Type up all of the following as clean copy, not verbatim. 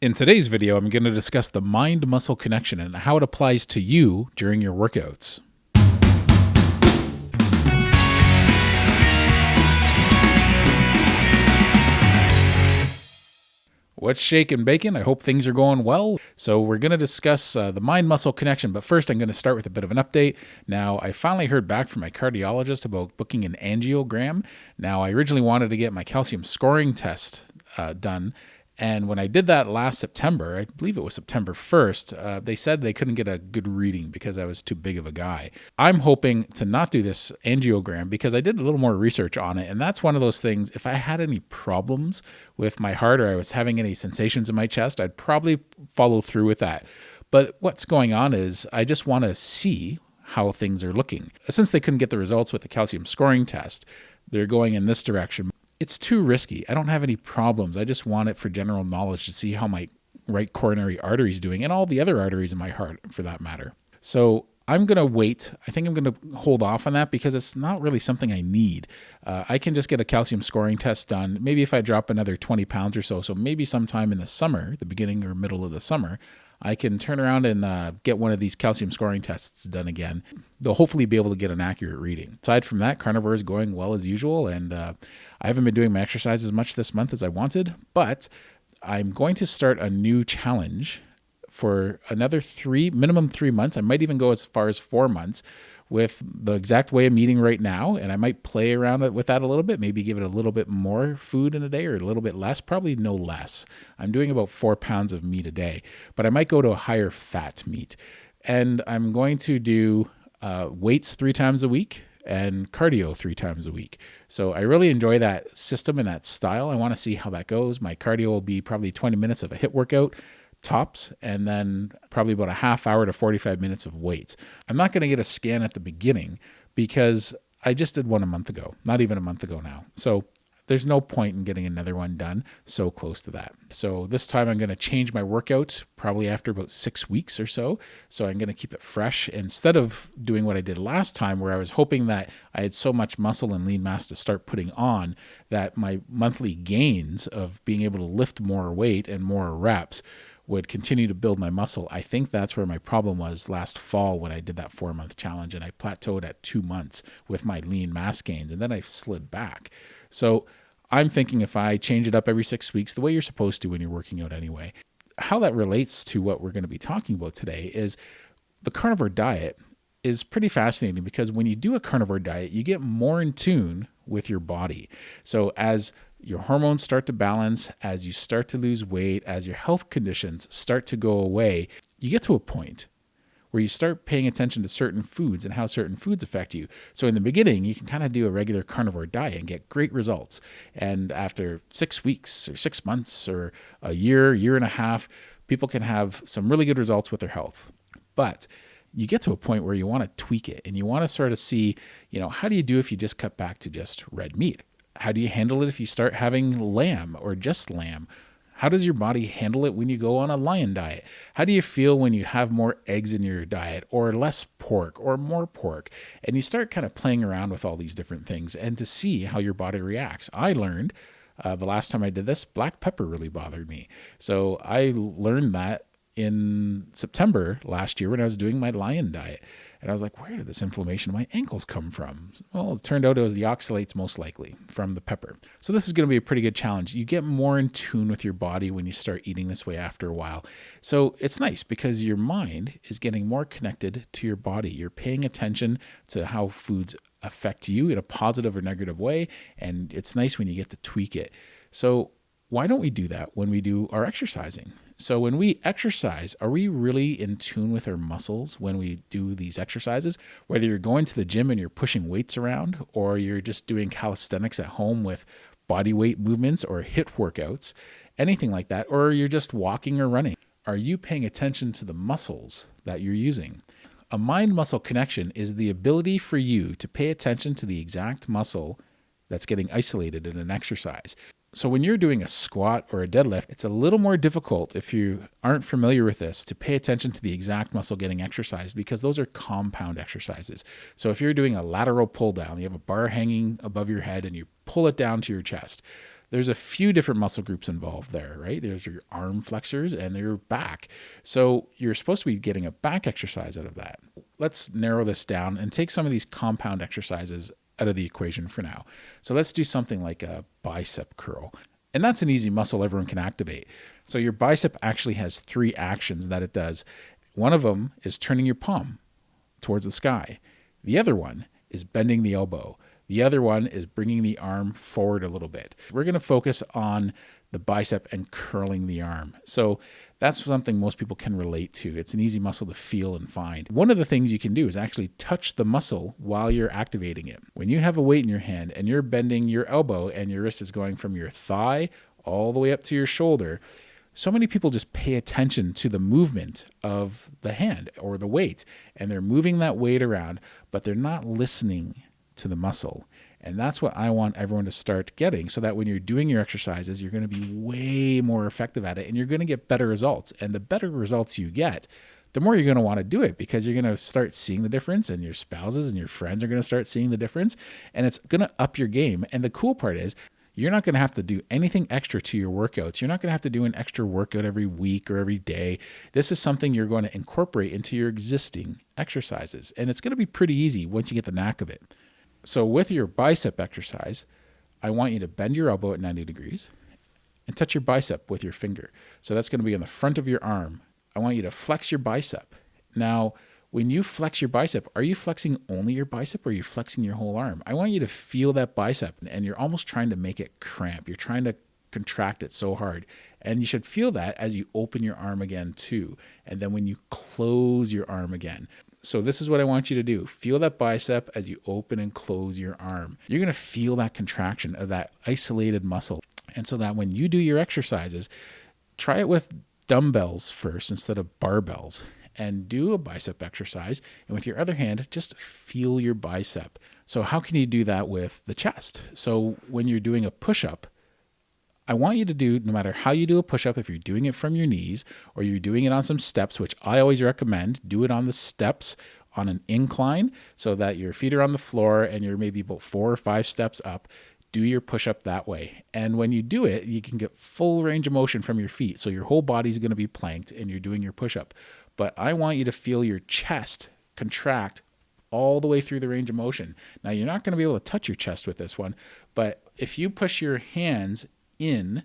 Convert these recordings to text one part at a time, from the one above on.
In today's video, I'm going to discuss the mind-muscle connection and how it applies to you during your workouts. What's shaking bacon? I hope things are going well. So we're going to discuss the mind-muscle connection, but first I'm going to start with a bit of an update. Now, I finally heard back from my cardiologist about booking an angiogram. Now, I originally wanted to get my calcium scoring test done. And when I did that last September, I believe it was September 1st, they said they couldn't get a good reading because I was too big of a guy. I'm hoping to not do this angiogram because I did a little more research on it. And that's one of those things, if I had any problems with my heart or I was having any sensations in my chest, I'd probably follow through with that. But what's going on is I just want to see how things are looking. Since they couldn't get the results with the calcium scoring test, they're going in this direction. It's too risky. I don't have any problems. I just want it for general knowledge to see how my right coronary artery is doing and all the other arteries in my heart for that matter. So I'm going to wait. I think I'm going to hold off on that because it's not really something I need. I can just get a calcium scoring test done. Maybe if I drop another 20 pounds or so maybe sometime in the summer, the beginning or middle of the summer, I can turn around and get one of these calcium scoring tests done again. They'll hopefully be able to get an accurate reading. Aside from that, Carnivore is going well as usual, and I haven't been doing my exercise as much this month as I wanted, but I'm going to start a new challenge for another minimum 3 months. I might even go as far as 4 months with the exact way I'm eating right now. And I might play around with that a little bit, maybe give it a little bit more food in a day or a little bit less, probably no less. I'm doing about 4 pounds of meat a day, but I might go to a higher fat meat. And I'm going to do weights 3 times a week and cardio 3 times a week. So I really enjoy that system and that style. I want to see how that goes. My cardio will be probably 20 minutes of a HIIT workout, tops, and then probably about a half hour to 45 minutes of weights. I'm not going to get a scan at the beginning because I just did one a month ago, not even a month ago now. So there's no point in getting another one done so close to that. So this time I'm going to change my workout probably after about 6 weeks or so. So I'm going to keep it fresh instead of doing what I did last time where I was hoping that I had so much muscle and lean mass to start putting on that my monthly gains of being able to lift more weight and more reps would continue to build my muscle. I think that's where my problem was last fall when I did that 4-month challenge and I plateaued at 2 months with my lean mass gains and then I slid back. So I'm thinking if I change it up every 6 weeks, the way you're supposed to when you're working out anyway. How that relates to what we're going to be talking about today is the carnivore diet is pretty fascinating because when you do a carnivore diet, you get more in tune with your body. So as your hormones start to balance, as you start to lose weight, as your health conditions start to go away, you get to a point where you start paying attention to certain foods and how certain foods affect you. So in the beginning, you can kind of do a regular carnivore diet and get great results. And after 6 weeks or 6 months or a year, year and a half, people can have some really good results with their health. But you get to a point where you want to tweak it and you want to sort of see, how do you do if you just cut back to just red meat? How do you handle it if you start having lamb or just lamb? How does your body handle it when you go on a lion diet? How do you feel when you have more eggs in your diet or less pork or more pork? And you start kind of playing around with all these different things and to see how your body reacts. I learned the last time I did this, black pepper really bothered me. So I learned that in September last year when I was doing my lion diet. And I was like, where did this inflammation in my ankles come from? Well, it turned out it was the oxalates most likely from the pepper. So this is going to be a pretty good challenge. You get more in tune with your body when you start eating this way after a while. So it's nice because your mind is getting more connected to your body. You're paying attention to how foods affect you in a positive or negative way. And it's nice when you get to tweak it. So why don't we do that when we do our exercising? So when we exercise, are we really in tune with our muscles when we do these exercises? Whether you're going to the gym and you're pushing weights around, or you're just doing calisthenics at home with body weight movements or HIIT workouts, anything like that, or you're just walking or running, are you paying attention to the muscles that you're using? A mind-muscle connection is the ability for you to pay attention to the exact muscle that's getting isolated in an exercise. So when you're doing a squat or a deadlift, it's a little more difficult if you aren't familiar with this to pay attention to the exact muscle getting exercised because those are compound exercises. So if you're doing a lateral pull down, you have a bar hanging above your head and you pull it down to your chest. There's a few different muscle groups involved there, right? There's your arm flexors and your back. So you're supposed to be getting a back exercise out of that. Let's narrow this down and take some of these compound exercises out of the equation for now. So let's do something like a bicep curl. And that's an easy muscle everyone can activate. So your bicep actually has 3 actions that it does. One of them is turning your palm towards the sky. The other one is bending the elbow. The other one is bringing the arm forward a little bit. We're going to focus on the bicep and curling the arm. So that's something most people can relate to. It's an easy muscle to feel and find. One of the things you can do is actually touch the muscle while you're activating it. When you have a weight in your hand and you're bending your elbow and your wrist is going from your thigh all the way up to your shoulder, so many people just pay attention to the movement of the hand or the weight, and they're moving that weight around, but they're not listening to the muscle. And that's what I want everyone to start getting, so that when you're doing your exercises, you're going to be way more effective at it and you're going to get better results. And the better results you get, the more you're going to want to do it, because you're going to start seeing the difference, and your spouses and your friends are going to start seeing the difference, and it's going to up your game. And the cool part is, you're not going to have to do anything extra to your workouts. You're not going to have to do an extra workout every week or every day. This is something you're going to incorporate into your existing exercises. And it's going to be pretty easy once you get the knack of it. So with your bicep exercise, I want you to bend your elbow at 90 degrees and touch your bicep with your finger. So that's going to be on the front of your arm. I want you to flex your bicep. Now, when you flex your bicep, are you flexing only your bicep, or are you flexing your whole arm? I want you to feel that bicep, and you're almost trying to make it cramp. You're trying to contract it so hard. And you should feel that as you open your arm again too. And then when you close your arm again. So this is what I want you to do. Feel that bicep as you open and close your arm. You're going to feel that contraction of that isolated muscle. And so that when you do your exercises, try it with dumbbells first instead of barbells. And do a bicep exercise. And with your other hand, just feel your bicep. So how can you do that with the chest? So when you're doing a push-up, I want you to do, no matter how you do a push-up, if you're doing it from your knees or you're doing it on some steps, which I always recommend, do it on the steps on an incline so that your feet are on the floor and you're maybe about 4 or 5 steps up. Do your push-up that way. And when you do it, you can get full range of motion from your feet. So your whole body's going to be planked and you're doing your push-up. But I want you to feel your chest contract all the way through the range of motion. Now, you're not going to be able to touch your chest with this one, but if you push your hands in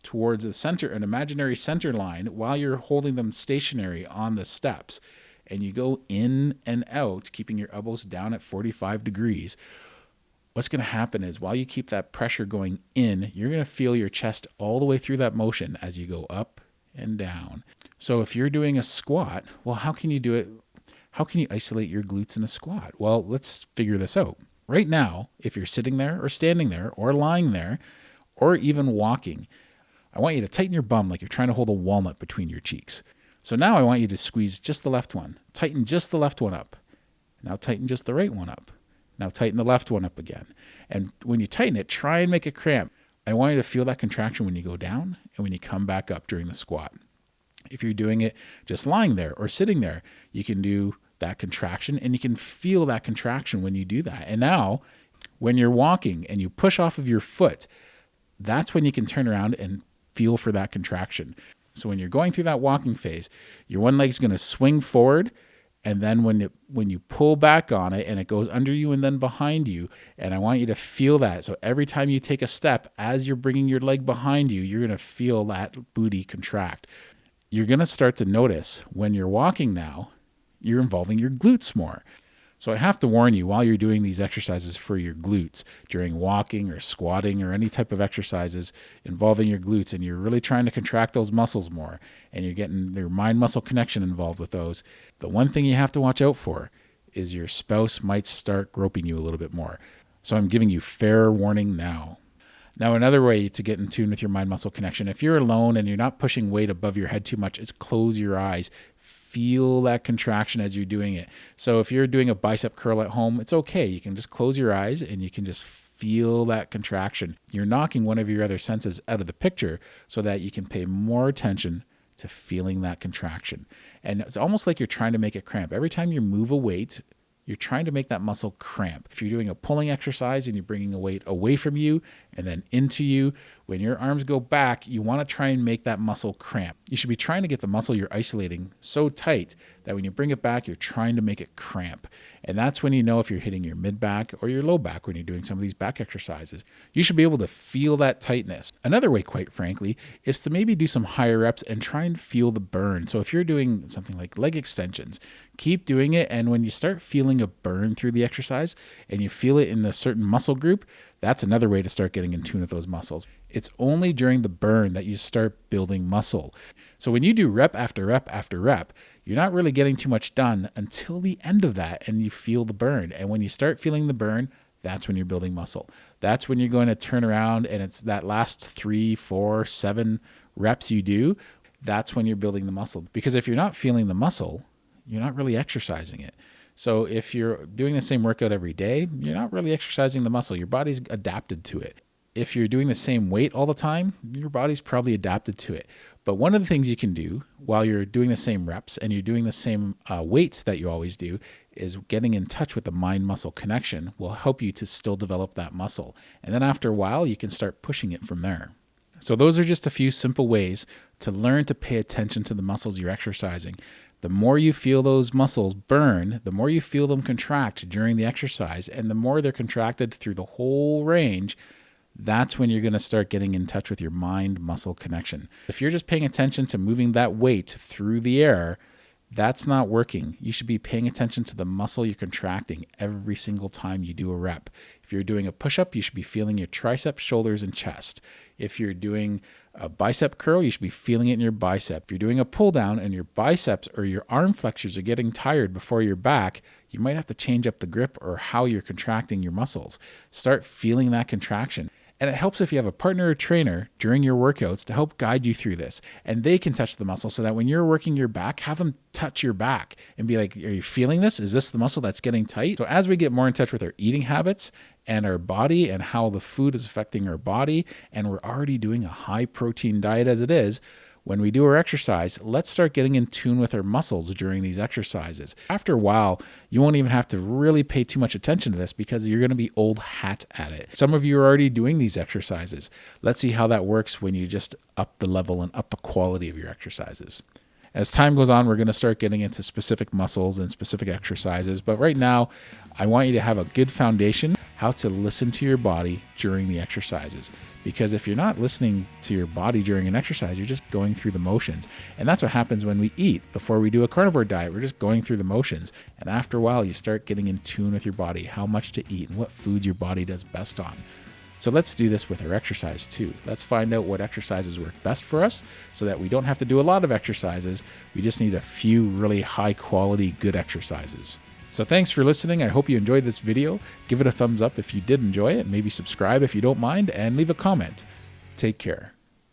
towards the center, an imaginary center line, while you're holding them stationary on the steps, and you go in and out, keeping your elbows down at 45 degrees, what's going to happen is while you keep that pressure going in, you're going to feel your chest all the way through that motion as you go up and down. So if you're doing a squat, well, how can you do it? How can you isolate your glutes in a squat? Well, let's figure this out. Right now, if you're sitting there or standing there or lying there or even walking, I want you to tighten your bum like you're trying to hold a walnut between your cheeks. So now I want you to squeeze just the left one. Tighten just the left one up. Now tighten just the right one up. Now tighten the left one up again. And when you tighten it, try and make it cramp. I want you to feel that contraction when you go down and when you come back up during the squat. If you're doing it just lying there or sitting there, you can do that contraction, and you can feel that contraction when you do that. And now when you're walking and you push off of your foot, that's when you can turn around and feel for that contraction. So when you're going through that walking phase, your one leg's going to swing forward, and then when you pull back on it and it goes under you and then behind you, and I want you to feel that. So every time you take a step, as you're bringing your leg behind you, you're going to feel that booty contract. You're going to start to notice when you're walking now, you're involving your glutes more. So I have to warn you, while you're doing these exercises for your glutes, during walking or squatting or any type of exercises involving your glutes, and you're really trying to contract those muscles more, and you're getting your mind-muscle connection involved with those, the one thing you have to watch out for is your spouse might start groping you a little bit more. So I'm giving you fair warning now. Now, another way to get in tune with your mind-muscle connection, if you're alone and you're not pushing weight above your head too much, is close your eyes. Feel that contraction as you're doing it. So if you're doing a bicep curl at home, it's okay. You can just close your eyes and you can just feel that contraction. You're knocking one of your other senses out of the picture so that you can pay more attention to feeling that contraction. And it's almost like you're trying to make it cramp. Every time you move a weight, you're trying to make that muscle cramp. If you're doing a pulling exercise and you're bringing a weight away from you and then into you, when your arms go back, you want to try and make that muscle cramp. You should be trying to get the muscle you're isolating so tight that when you bring it back, you're trying to make it cramp. And that's when you know if you're hitting your mid back or your low back when you're doing some of these back exercises. You should be able to feel that tightness. Another way, quite frankly, is to maybe do some higher reps and try and feel the burn. So if you're doing something like leg extensions, keep doing it. And when you start feeling a burn through the exercise and you feel it in a certain muscle group, that's another way to start getting in tune with those muscles. It's only during the burn that you start building muscle. So when you do rep after rep after rep, you're not really getting too much done until the end of that and you feel the burn. And when you start feeling the burn, that's when you're building muscle. That's when you're going to turn around and it's that last 3, 4, 7 reps you do. That's when you're building the muscle. Because if you're not feeling the muscle, you're not really exercising it. So if you're doing the same workout every day, you're not really exercising the muscle. Your body's adapted to it. If you're doing the same weight all the time, your body's probably adapted to it. But one of the things you can do while you're doing the same reps and you're doing the same weights that you always do is getting in touch with the mind-muscle connection will help you to still develop that muscle. And then after a while, you can start pushing it from there. So those are just a few simple ways to learn to pay attention to the muscles you're exercising. The more you feel those muscles burn, the more you feel them contract during the exercise, and the more they're contracted through the whole range, that's when you're going to start getting in touch with your mind-muscle connection. If you're just paying attention to moving that weight through the air, that's not working. You should be paying attention to the muscle you're contracting every single time you do a rep. If you're doing a push-up, you should be feeling your triceps, shoulders, and chest. If you're doing a bicep curl, you should be feeling it in your bicep. If you're doing a pull down and your biceps or your arm flexors are getting tired before your back, you might have to change up the grip or how you're contracting your muscles. Start feeling that contraction. And it helps if you have a partner or trainer during your workouts to help guide you through this. And they can touch the muscle so that when you're working your back, have them touch your back and be like, are you feeling this? Is this the muscle that's getting tight? So as we get more in touch with our eating habits and our body and how the food is affecting our body, and we're already doing a high protein diet as it is, when we do our exercise, let's start getting in tune with our muscles during these exercises. After a while, you won't even have to really pay too much attention to this because you're going to be old hat at it. Some of you are already doing these exercises. Let's see how that works when you just up the level and up the quality of your exercises. As time goes on, we're going to start getting into specific muscles and specific exercises. But right now, I want you to have a good foundation, how to listen to your body during the exercises. Because if you're not listening to your body during an exercise, you're just going through the motions. And that's what happens when we eat. Before we do a carnivore diet, we're just going through the motions. And after a while, you start getting in tune with your body, how much to eat and what foods your body does best on. So let's do this with our exercise too. Let's find out what exercises work best for us so that we don't have to do a lot of exercises. We just need a few really high quality, good exercises. So thanks for listening. I hope you enjoyed this video. Give it a thumbs up if you did enjoy it. Maybe subscribe if you don't mind and leave a comment. Take care.